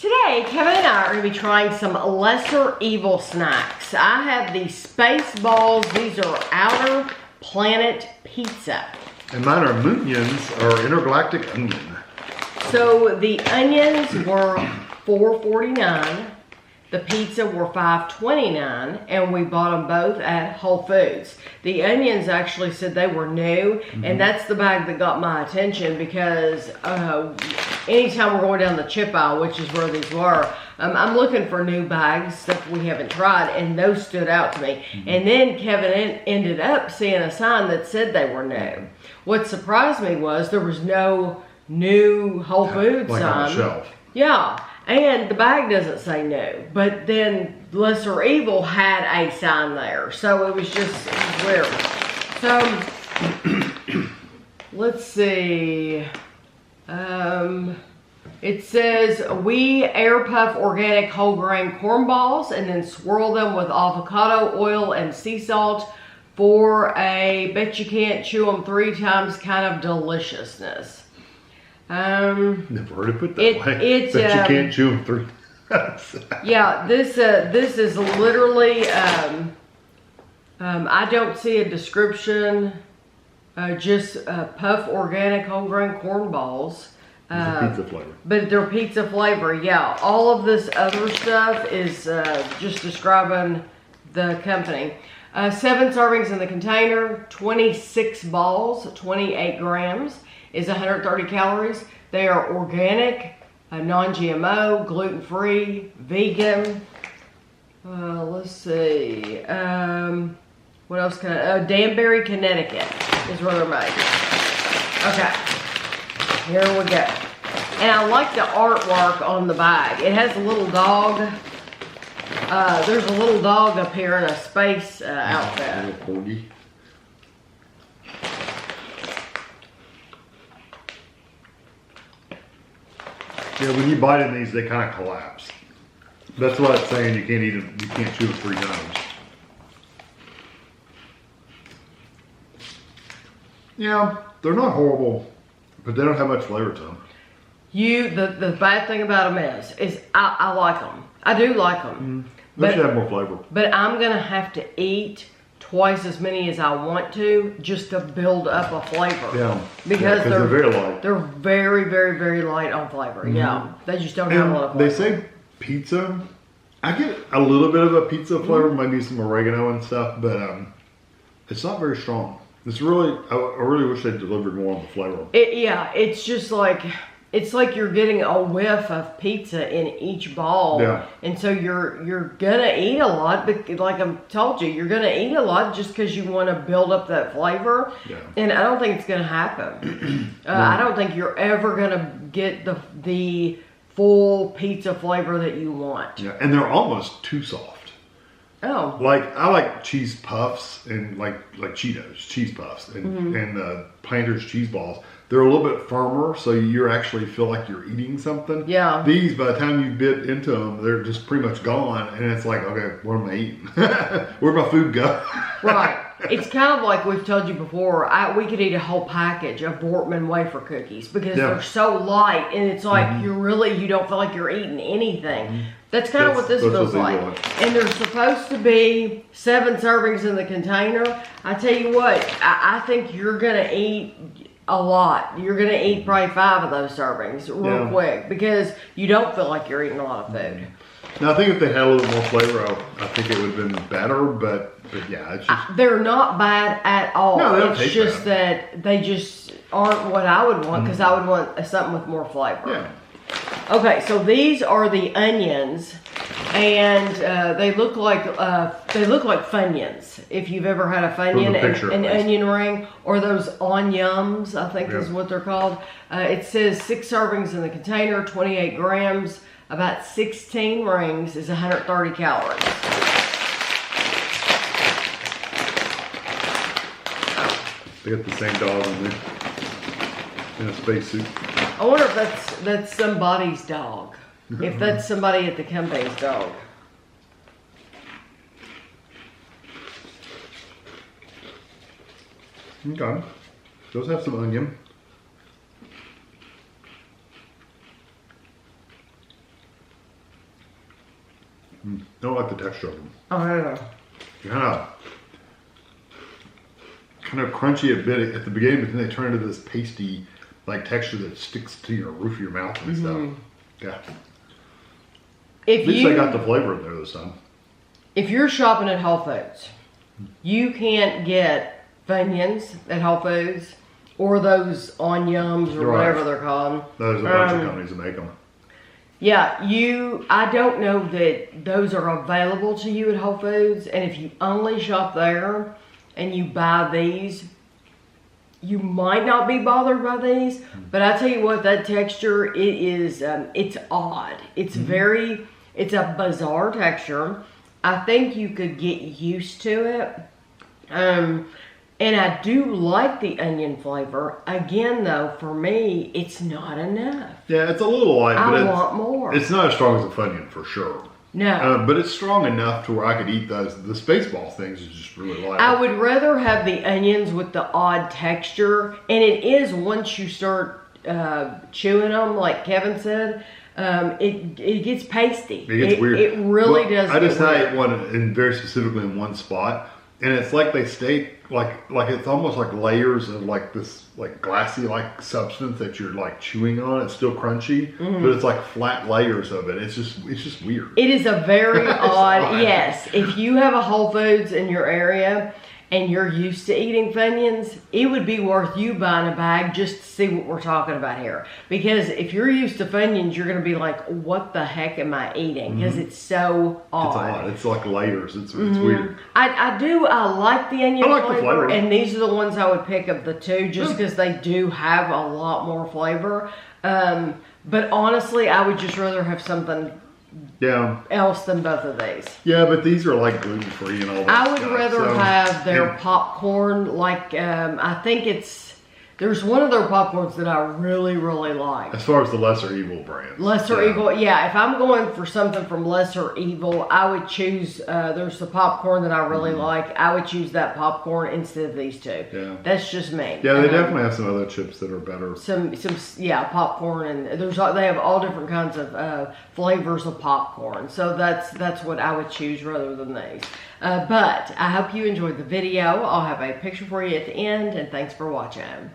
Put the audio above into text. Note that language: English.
Today, Kevin and I are going to be trying some LesserEvil snacks. I have these space balls. These are Outer Planet Pizza. And mine are Moonions or Intergalactic Onion. So the onions were $4.49. The pizza were $5.29, and we bought them both at Whole Foods. The onions actually said they were new, and that's the bag that got my attention because anytime we're going down the chip aisle, which is where these were, I'm looking for new bags, stuff we haven't tried, and those stood out to me. And then Kevin ended up seeing a sign that said they were new. What surprised me was there was no new Whole Foods like sign. on the shelf. Yeah. And the bag doesn't say no, but then LesserEvil had a sign there, so it was just weird. So let's see. It says we air puff organic whole grain corn balls and then swirl them with avocado oil and sea salt for a bet you can't chew them 3 times kind of deliciousness. Never heard it put that way. It's, but you can't chew them 3 times. Yeah, this is literally, I don't see a description, just puff organic whole grain corn balls. It's a pizza flavor. But they're pizza flavor, yeah. All of this other stuff is just describing the company. 7 servings in the container, 26 balls, 28 grams. Is 130 calories. They are organic, non-GMO, gluten-free, vegan. Let's see. What else can I? Danbury, Connecticut is where they're made. Okay. Here we go. And I like the artwork on the bag. It has a little dog. There's a little dog up here in a space outfit. A little corgi. Yeah, when you bite in these, they kind of collapse. That's what it's saying. You can't eat them. You can't chew them 3 times. Yeah, they're not horrible, but they don't have much flavor to them. The bad thing about them is I like them. I do like them. They should have more flavor. But I'm gonna have to eat twice as many as I want to just to build up a flavor. Yeah, because they're very light. They're very, very, very light on flavor. Yeah, they just don't have a lot of flavor. They say pizza. I get a little bit of a pizza flavor, maybe some oregano and stuff, but it's not very strong. It's really, I really wish they delivered more on the flavor. Yeah, it's just like, it's like you're getting a whiff of pizza in each ball. Yeah. And so you're gonna eat a lot, but like I told you, you're gonna eat a lot just because you want to build up that flavor. Yeah. And I don't think it's gonna happen. I don't think you're ever gonna get the full pizza flavor that you want. Yeah, and they're almost too soft. Oh. Like, I like cheese puffs and like Cheetos, cheese puffs and Planters cheese balls. They're a little bit firmer, so you actually feel like you're eating something. Yeah. These, by the time you bit into them, they're just pretty much gone, and it's like, okay, what am I eating? Where'd my food go? Right. It's kind of like we've told you before, we could eat a whole package of Bortman wafer cookies because they're so light, and it's like you don't feel like you're eating anything. That's kind of what this feels like. And there's supposed to be 7 servings in the container. I tell you what, I think you're going to eat a lot. You're going to eat probably 5 of those servings real quick because you don't feel like you're eating a lot of food. Now, I think if they had a little more flavor, I think it would have been better, but yeah, it's just... They're not bad at all. No, they don't it's taste just bad. that they just aren't what I would want because I would want something with more flavor. Yeah. Okay, so these are the onions, and they look like Funyuns. If you've ever had a Funyun, an onion ring, or those onions, I think is what they're called. It says 6 servings in the container, 28 grams, about 16 rings is 130 calories. They got the same dog in there, in a spacesuit. I wonder if that's somebody's dog. If that's somebody at the company's dog. Okay. Those have some onion. I don't like the texture of them. Oh, I don't know. Kind of crunchy a bit at the beginning, but then they turn into this pasty like texture that sticks to your roof of your mouth and stuff. Yeah. At least I got the flavor in there this time. If you're shopping at Whole Foods, you can't get Funyuns at Whole Foods or those Onions or whatever they're called. There's a bunch of companies that make them. Yeah, I don't know that those are available to you at Whole Foods, and if you only shop there and you buy these, you might not be bothered by these, but I tell you what, that texture, it is, it's odd. It's it's a bizarre texture. I think you could get used to it. And I do like the onion flavor. Again, though, for me, it's not enough. Yeah, it's a little light, but I want more. It's not as strong as a Funyun for sure. No. But it's strong enough to where I could eat those. The Spaceballs things is just really light. I would rather have the onions with the odd texture. And it is, once you start chewing them, like Kevin said, it gets pasty. It gets weird. It really does. I just ate one, and very specifically in one spot, and it's like they stay like it's almost like layers of like this like glassy like substance that you're like chewing on. It's still crunchy, but it's like flat layers of it. It's just weird. It is a very odd. Yes, if you have a Whole Foods in your area and you're used to eating Funyuns, it would be worth you buying a bag just to see what we're talking about here. Because if you're used to Funyuns, you're going to be like, what the heck am I eating? Because it's so odd. It's odd. It's like layers. It's weird. I like the onion flavor. And these are the ones I would pick of the two just because they do have a lot more flavor. But honestly, I would just rather have something else than both of these. Yeah, but these are like gluten-free and all that I would rather have their popcorn, like, I think there's one of their popcorns that I really, really like. As far as the LesserEvil brand. LesserEvil, yeah. If I'm going for something from LesserEvil, I would choose, there's the popcorn that I really like. I would choose that popcorn instead of these two. Yeah. That's just me. Yeah, they definitely have some other chips that are better. Some popcorn, and they have all different kinds of flavors of popcorn. So that's what I would choose rather than these. But I hope you enjoyed the video. I'll have a picture for you at the end, and thanks for watching.